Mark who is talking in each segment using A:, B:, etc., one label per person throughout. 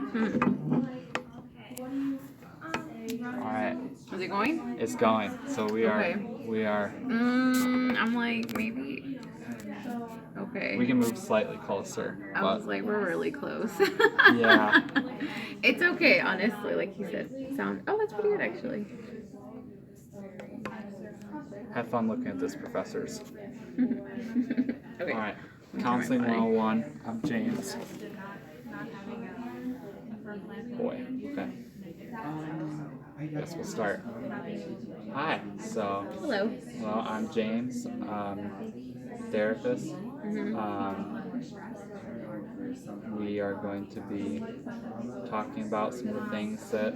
A: All right,
B: Is it going?
A: it's going. So we
B: Okay.
A: are.
B: I'm like, maybe. Okay.
A: We can move slightly closer.
B: I
A: But
B: was like, we're really close.
A: Yeah.
B: It's okay, honestly. Like he said, sound. Oh, that's pretty good, actually.
A: have fun looking at this, professors.
B: Okay.
A: All right,
B: Let me turn my
A: Counseling
B: body.
A: 101. I'm James. Boy. Okay. Guess we'll start. Hi. So.
B: Hello.
A: Well, I'm James, therapist. We are going to be talking about some of the things that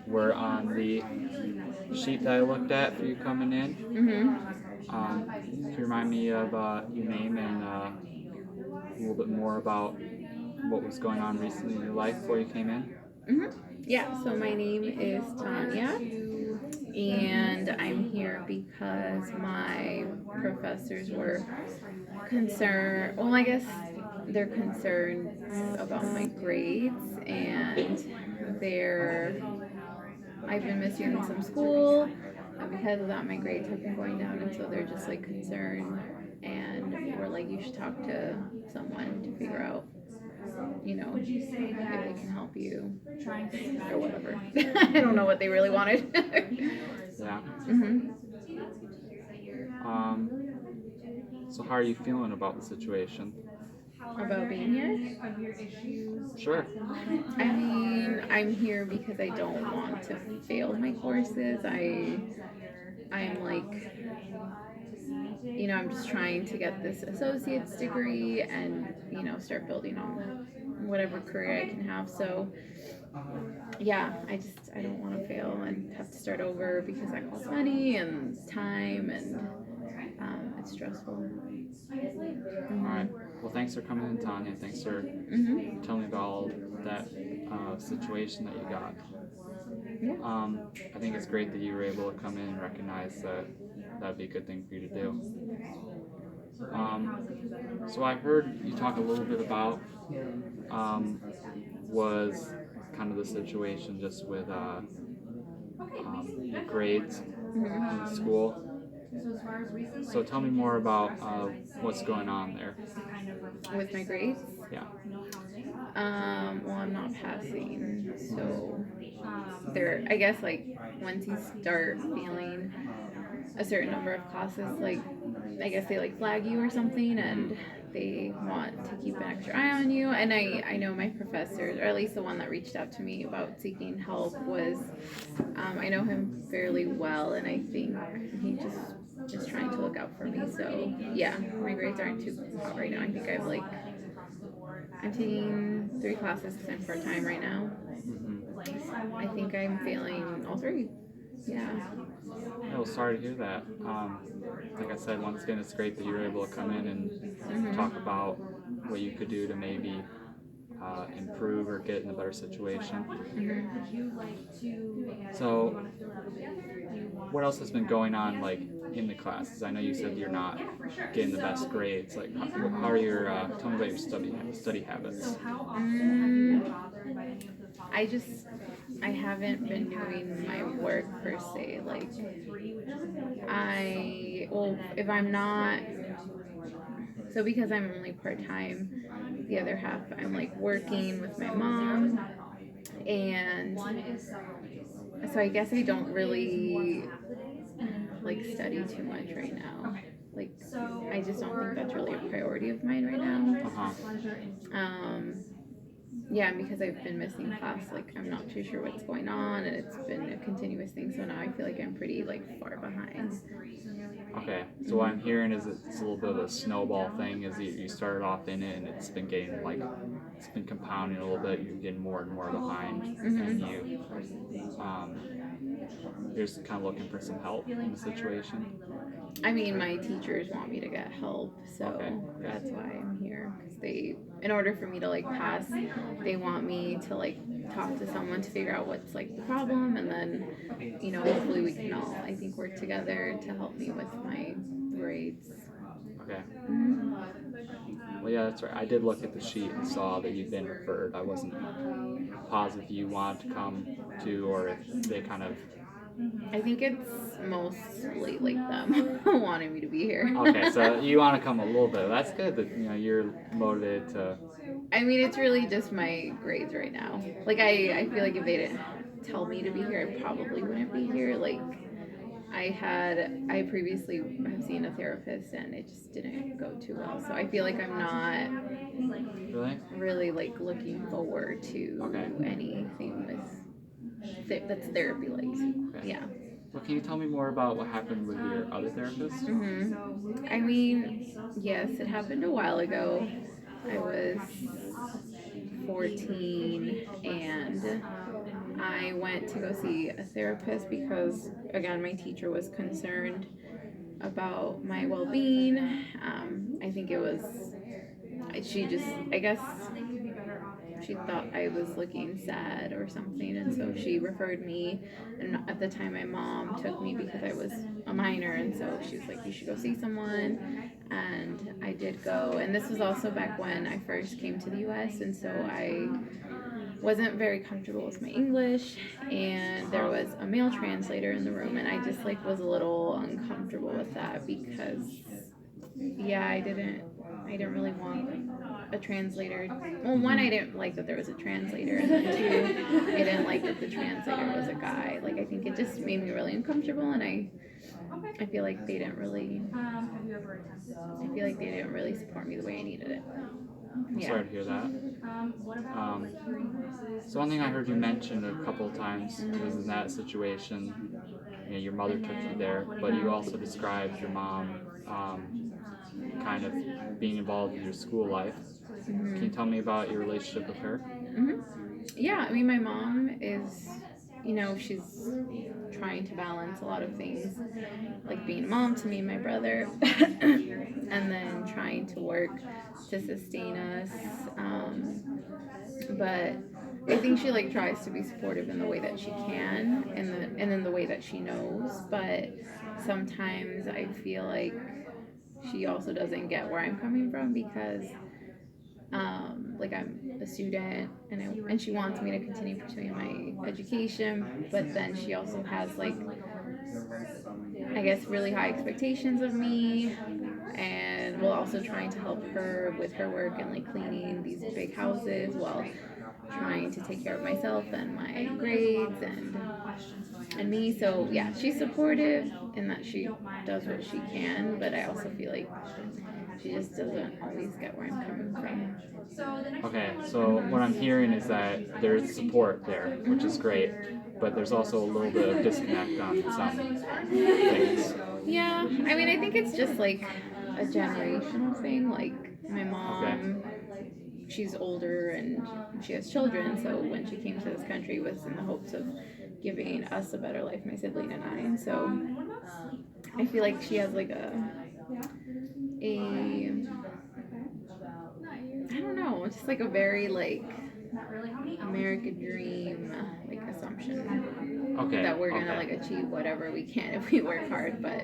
A: were on the sheet that I looked at for you coming in. Can you remind me of your name and a little bit more about what was going on recently in your life before you came in?
B: Yeah, so my name is Tanya, and I'm here because my professors were concerned. Well, I guess they're concerned about my grades, and I've been missing some school, and because of that, my grades have been going down, and so they're just like concerned, and we're like, you should talk to someone to figure out, if they can help you or whatever. I don't know what they really wanted.
A: Yeah.
B: Mhm.
A: So how are you feeling about the situation?
B: About being here?
A: Sure.
B: I mean, I'm here because I don't want to fail my courses. I'm like, I'm just trying to get this associate's degree and, start building on whatever career I can have. So, yeah, I don't want to fail and have to start over because that costs money and time and it's stressful.
A: All right. Well, thanks for coming in, Tanya. Thanks for telling me about all that situation that you got. I think it's great that you were able to come in and recognize that that'd be a good thing for you to do. So I heard you talk a little bit about was kind of the situation just with your grades in school. So tell me more about what's going on there.
B: With my grades?
A: Yeah.
B: Well, I'm not passing, so I guess, like, once you start feeling a certain number of classes, like, I guess they, like, flag you or something, and they want to keep an extra eye on you. And I know my professors, or at least the one that reached out to me about seeking help was, I know him fairly well, and I think he just is trying to look out for me. So, yeah, my grades aren't too hot right now. I think I'm taking 3 classes because I'm part-time right now. I think I'm failing all 3. Yeah.
A: Well, sorry to hear that. Like I said, once again, it's great that you were able to come in and talk about what you could do to maybe improve or get in a better situation. So, what else has been going on, like, in the classes? I know you said you're not getting the best grades. Like, how are your? Tell me about your study habits.
B: I haven't been doing my work per se. Like, if I'm not, so because I'm only part time, the other half I'm like working with my mom, and so I guess I don't really like study too much right now. Like, I just don't think that's really a priority of mine right now. Yeah, and because I've been missing class, like, I'm not too sure what's going on, and it's been a continuous thing. So now I feel like I'm pretty, like, far behind.
A: Okay, so what I'm hearing is it's a little bit of a snowball thing. Is you started off in it, and it's been getting it's been compounding a little bit. You're getting more and more behind, and you're just kind of looking for some help in the situation.
B: I mean, my teachers want me to get help, so that's why I'm here. Because in order for me to, like, pass, they want me to, like, talk to someone to figure out what's, like, the problem, and then, hopefully we can all, I think, work together to help me with my grades.
A: Okay. Well, yeah, that's right. I did look at the sheet and saw that you'd been referred. I wasn't positive you wanted to come to, or if they kind of.
B: I think it's mostly like them wanting me to be here.
A: Okay, so you want to come a little bit. That's good that you're motivated to.
B: I mean, it's really just my grades right now. Like, I feel like if they didn't tell me to be here, I probably wouldn't be here. Like, I previously have seen a therapist and it just didn't go too well. So I feel like I'm not really like looking forward to anything that's therapy like.
A: Okay.
B: Yeah.
A: Well, can you tell me more about what happened with your other therapist?
B: I mean, yes, it happened a while ago. I was 14 and I went to go see a therapist because, again, my teacher was concerned about my well being. I think it was, I guess she thought I was looking sad or something, and so she referred me. And at the time, my mom took me because I was a minor, and so she was like, "You should go see someone." And I did go, and this was also back when I first came to the U.S., and so I wasn't very comfortable with my English, and there was a male translator in the room, and I just like was a little uncomfortable with that because, yeah, I didn't really want a translator. Well, one, I didn't like that there was a translator, and then two, I didn't like that the translator was a guy. Like, I think it just made me really uncomfortable, and I feel like they didn't really. I feel like they didn't really support me the way I needed it.
A: I'm sorry to hear that. So one thing I heard you mention a couple of times was in that situation, your mother took you there, but you also described your mom kind of being involved in your school life. Can you tell me about your relationship with her?
B: Yeah, I mean, my mom is, she's trying to balance a lot of things, like being a mom to me and my brother, and then trying to work to sustain us. But I think she like tries to be supportive in the way that she can, and in the way that she knows. But sometimes I feel like she also doesn't get where I'm coming from because like I'm a student and she wants me to continue pursuing my education, but then she also has like, I guess, really high expectations of me, and while also trying to help her with her work and like cleaning these big houses while trying to take care of myself and my grades and me. So yeah, she's supportive in that she does what she can, but I also feel like she just doesn't always get where I'm coming from.
A: Okay, so what I'm hearing is that there's support there, which is great, but there's also a little bit of disconnect on some things.
B: Yeah, I mean, I think it's just like a generational thing. Like my mom, she's older and she has children, so when she came to this country it was in the hopes of giving us a better life, my sibling and I. And so I feel like she has like I don't know, just like a very like American dream like assumption that we're gonna like achieve whatever we can if we work hard, but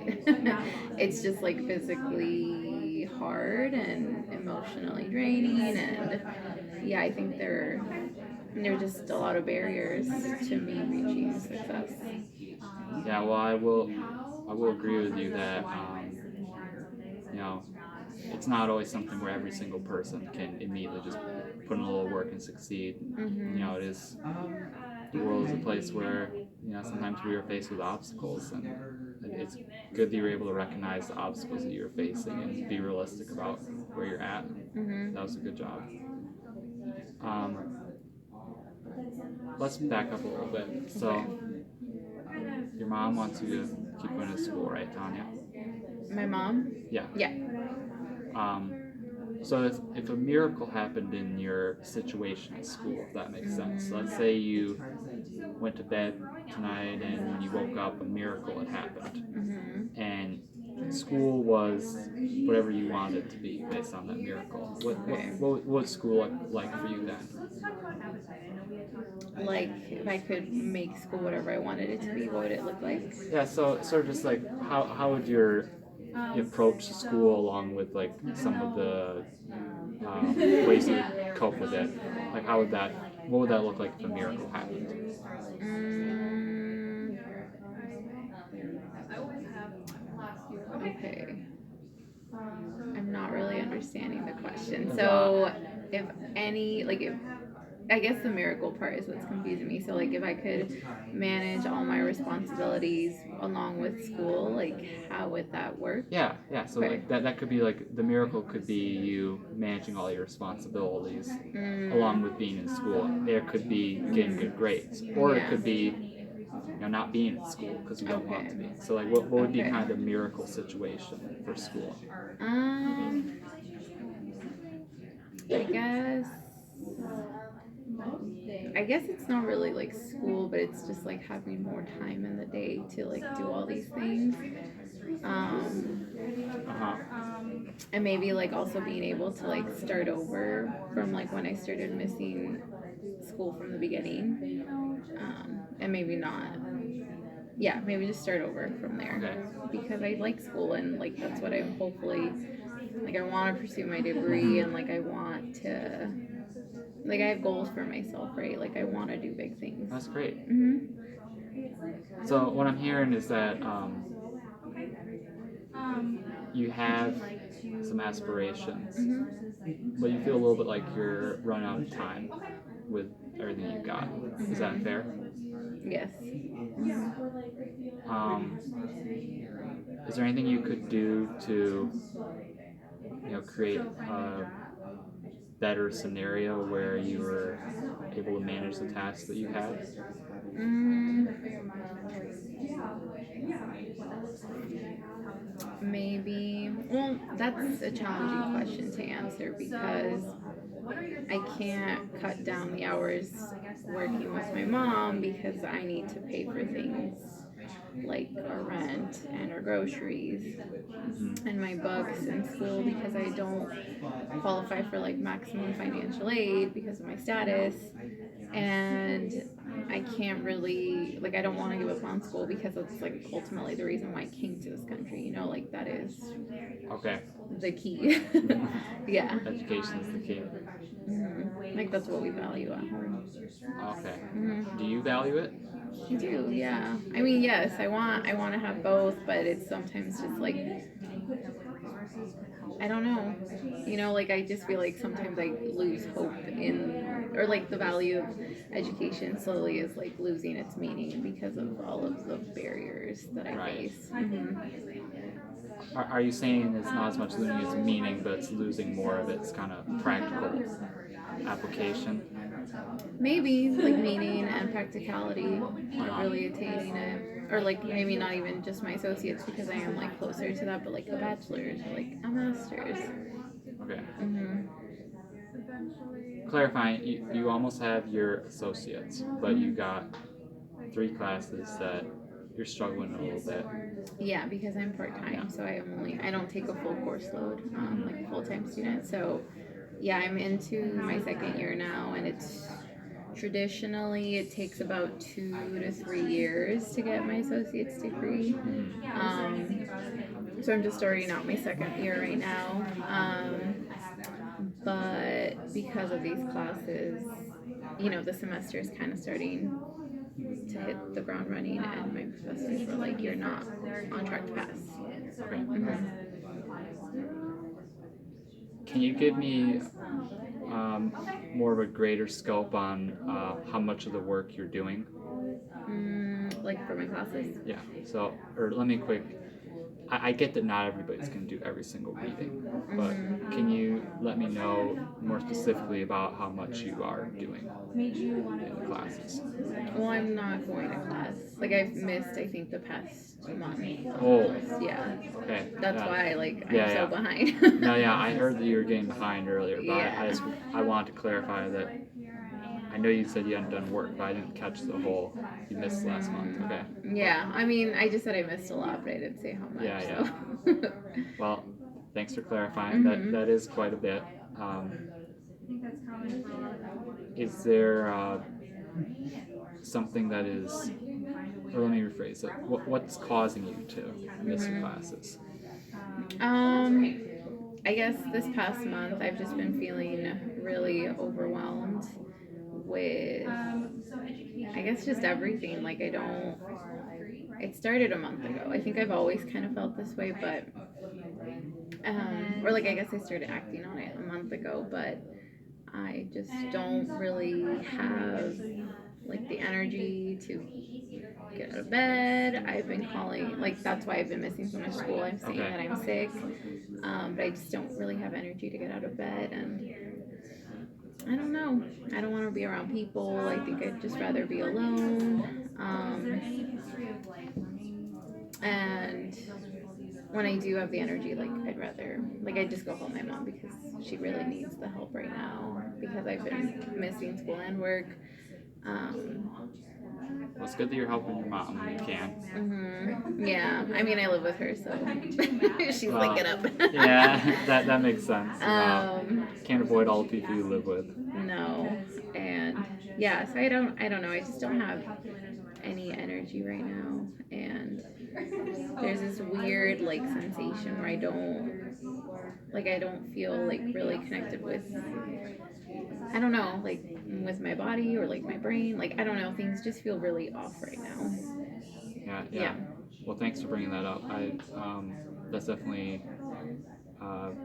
B: it's just like physically hard and emotionally draining, and yeah, I think there are just a lot of barriers to me reaching success.
A: Yeah, well, I will agree with you that it's not always something where every single person can immediately just put in a little work and succeed. It is, the world is a place where sometimes we are faced with obstacles, and it's good that you're able to recognize the obstacles that you're facing and be realistic about where you're at. That was a good job. Let's back up a little bit. So your mom wants you to keep going to school, right, Tanya?
B: My mom?
A: Yeah.
B: Yeah.
A: So if a miracle happened in your situation at school, if that makes sense. Let's say you went to bed tonight and when you woke up, a miracle had happened. And school was whatever you wanted it to be based on that miracle. What would school look like for you then?
B: Like, if I could make school whatever I wanted it to be, what would it look like?
A: Yeah, so sort of just like how would your approach to school along with like some of the ways to cope with it. Like, what would that look like if a miracle happened?
B: Mm, okay. I'm not really understanding the question. So, if any, like, if I guess the miracle part is what's confusing me. So, like, if I could manage all my responsibilities along with school, like, how would that work?
A: Yeah, yeah. So
B: Okay.
A: like that could be like the miracle could be you managing all your responsibilities along with being in school. There could be getting good grades, or it
B: Yeah.
A: could be not being in school because you don't want to be. So like, what would be
B: Okay.
A: kind of the miracle situation for school?
B: Um, I guess. I guess it's not really like school, but it's just like having more time in the day to like do all these things. Um,
A: Uh-huh.
B: and maybe like also being able to like start over from like when I started missing school from the beginning. And maybe not. Yeah, maybe just start over from there.
A: Okay.
B: Because I like school and like that's what I'm hopefully like I want to pursue my degree and like I want to like I have goals for myself, right? Like I want to do big things.
A: That's great.
B: Mhm.
A: So what I'm hearing is that you have some aspirations, but you feel a little bit like you're running out of time with everything you've got. Is that fair?
B: Yes.
A: Um, is there anything you could do to, create a better scenario where you were able to manage the tasks that you have?
B: Mm, maybe. Well, that's a challenging question to answer because I can't cut down the hours working with my mom because I need to pay for things like our rent and our groceries and my books and school because I don't qualify for like maximum financial aid because of my status. And I can't really like I don't want to give up on school because it's like ultimately the reason why I came to this country. Like that is
A: Okay.
B: the key. Yeah.
A: Education is the key.
B: Like that's what we value at home.
A: Okay. Do you value it?
B: I do, yeah. I mean, yes, I want to have both, but it's sometimes just like I don't know. Like I just feel like sometimes I lose hope in or like the value of education slowly is like losing its meaning because of all of the barriers that I
A: Right.
B: face.
A: Are you saying it's not as much losing its meaning, but it's losing more of its kind of practical application?
B: Maybe like meaning and practicality, like really attaining it, or like maybe not even just my associates because I am like closer to that, but like a bachelor's or like a master's.
A: Okay.
B: Mm-hmm.
A: Clarifying, you almost have your associates, but you got 3 classes that you're struggling a little bit.
B: Yeah, because I'm part-time, so I don't take a full course load, like a full-time student. So yeah, I'm into my second year now, and it's traditionally it takes about 2 to 3 years to get my associate's degree. So I'm just starting out my second year right now. But because of these classes, the semester is kind of starting to hit the ground running, and my professors were like, "You're not on track to pass."
A: Okay. Can you give me more of a greater scope on how much of the work you're doing?
B: Like for my classes?
A: Yeah. So, or let me quick. I get that not everybody's going to do every single reading, but can you let me know more specifically about how much you are doing in the classes?
B: Well, I'm not going to class. Like I've missed, I think, the past month.
A: Oh.
B: Yeah.
A: Okay.
B: That's why, I'm
A: so
B: behind.
A: No, yeah, I heard that you were getting behind earlier, but
B: Yeah.
A: I wanted to clarify that. I know you said you hadn't done work, but I didn't catch the whole. You missed last month. Okay.
B: Yeah. I mean, I just said I missed a lot, but I didn't say how much.
A: Yeah.
B: So.
A: Well, thanks for clarifying. That is quite a bit. Is there something that is, or let me rephrase it. What's causing you to miss your classes?
B: I guess this past month I've just been feeling really overwhelmed with, I guess, just everything. Like, I don't, it started a month ago. I think I've always kind of felt this way, but, or like, I guess I started acting on it a month ago, but I just don't really have like the energy to get out of bed. I've been calling, like, that's why I've been missing so much school. I'm saying
A: Okay.
B: that I'm sick, but I just don't really have energy to get out of bed. And I don't know. I don't want to be around people. I think I'd just rather be alone. And when I do have the energy, like, I'd rather, like, I just go help my mom because she really needs the help right now because I've been missing school and work.
A: Well, it's good that you're helping your mom when you can.
B: Yeah, I mean, I live with her, so she's
A: Well,
B: like, get up.
A: Yeah, that makes sense. Can't avoid all the people you live with.
B: No, and yeah, so I don't know. I just don't have any energy right now, and there's this weird like sensation where I don't feel like really connected with, I don't know, like with my body or like my brain. Like, I don't know, things just feel really off right now.
A: Yeah. Well, thanks for bringing that up. That's definitely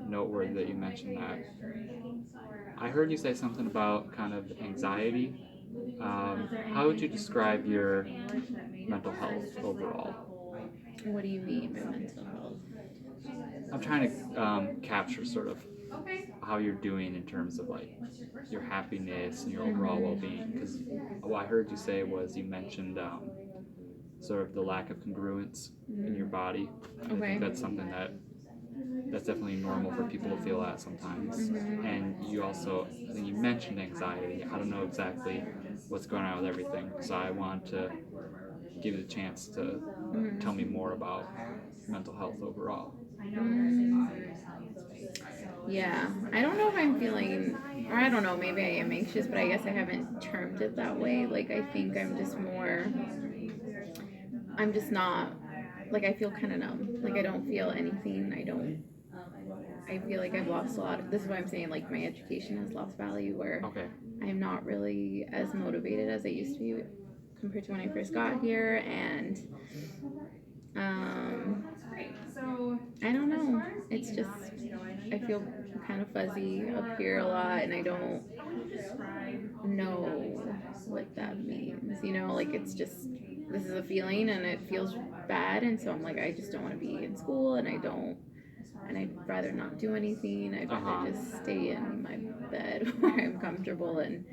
A: noteworthy that you mentioned that. I heard you say something about kind of anxiety. How would you describe your mental health overall?
B: What do you mean by mental health?
A: I'm trying to capture sort of how you're doing in terms of like your happiness and your overall well-being. Because what I heard you say was you mentioned sort of the lack of congruence in your body. I think that's something that's definitely normal for people to feel that sometimes. And you also, I think you mentioned anxiety. I don't know exactly what's going on with everything, so I want to give you the chance to tell me more about mental health overall.
B: Yeah, I don't know if I'm feeling, or I don't know, maybe I am anxious, but I guess I haven't termed it that way. Like, I think I'm just not, like, I feel kind of numb. Like, I don't feel anything. I feel like I've lost a lot. This is why I'm saying, like, my education has lost value, where I'm not really as motivated as I used to be compared to when I first got here. And I don't know. It's just, I feel kind of fuzzy up here a lot, and I don't know what that means. Like, it's just, this is a feeling and it feels bad. And so I'm like, I just don't want to be in school, and I'd rather not do anything. I'd rather just stay in my bed where I'm comfortable and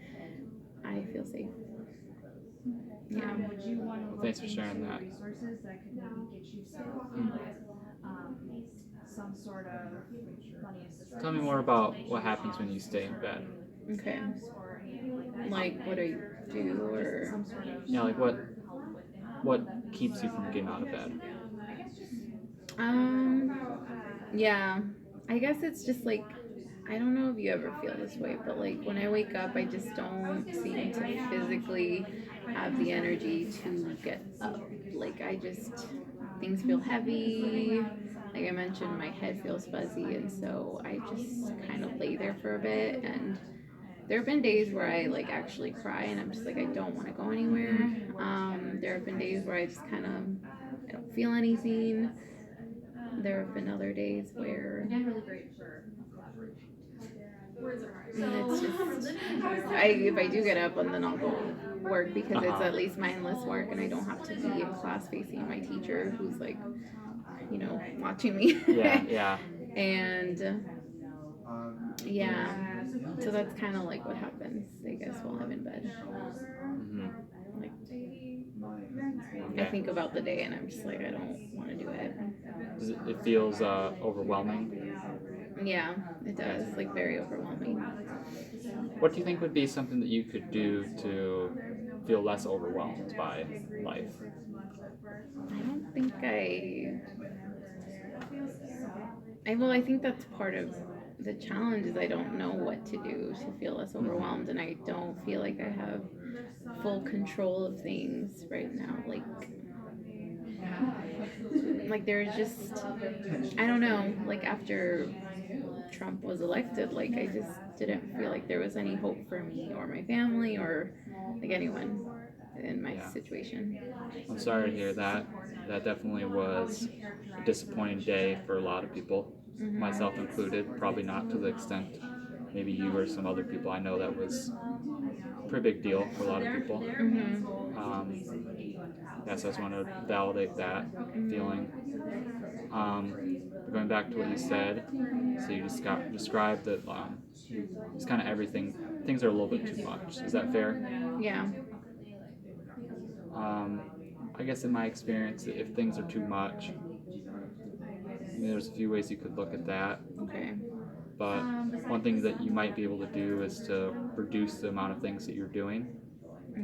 B: I feel safe. Yeah.
A: Well, thanks for sharing that. Tell me more about what happens when you stay in bed.
B: Okay. Like, what do you do, or?
A: Yeah, like what keeps you from getting out of bed?
B: Yeah, I guess it's just like, I don't know if you ever feel this way, but like when I wake up, I just don't seem to physically have the energy to get up. Like, things feel heavy. Like I mentioned, my head feels fuzzy, and so I just kind of lay there for a bit. And there have been days where I like actually cry, and I'm just like, I don't want to go anywhere. There have been days where I just kind of, I don't feel anything. There have been other days where it's just, if I do get up, and then I'll go work because it's at least mindless work, and I don't have to be in class facing my teacher who's like, watching me.
A: Yeah.
B: And yeah, so that's kind of like what happens, I guess, while I'm in bed. Like, I think about the day and I'm just like, I don't want to do it.
A: It feels overwhelming.
B: Yeah, it does. Like, very overwhelming.
A: What do you think would be something that you could do to feel less overwhelmed by life?
B: I don't think well, I think that's part of the challenge, is I don't know what to do to feel less overwhelmed, and I don't feel like I have full control of things right now. Like there's just, I don't know, like after Trump was elected. Like, I just didn't feel like there was any hope for me or my family or like anyone in my
A: Yeah.
B: situation.
A: I'm sorry to hear that. That definitely was a disappointing day for a lot of people, myself included. Probably not to the extent maybe you or some other people I know that was a pretty big deal for a lot of people. Yes, I just want to validate that feeling. Going back to what you said, so you just described that it's kind of everything. Things are a little bit too much. Is that fair?
B: Yeah.
A: I guess in my experience, if things are too much, there's a few ways you could look at that.
B: Okay.
A: But one thing that you might be able to do is to reduce the amount of things that you're doing.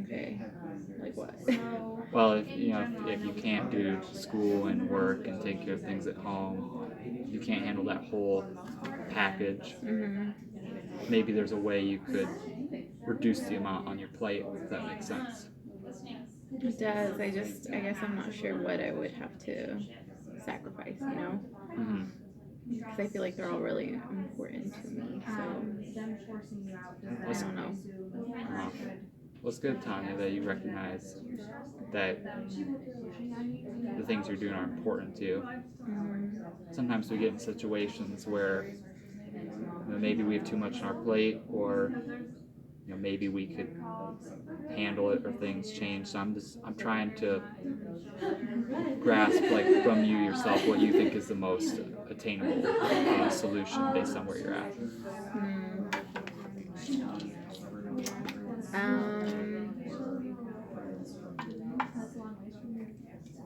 B: Okay. Like what?
A: Well, if you can't do school and work and take care of things at home, you can't handle that whole package. Maybe there's a way you could reduce the amount on your plate, if that makes sense.
B: It does. I guess I'm not sure what I would have to sacrifice, you know? Because I feel like they're all really important to me. So I don't know.
A: Well, it's good, Tanya, that you recognize that the things you're doing are important to you. Sometimes we get in situations where maybe we have too much on our plate, or maybe we could handle it, or things change. So I'm trying to grasp, like, from you yourself, what you think is the most attainable solution based on where you're at.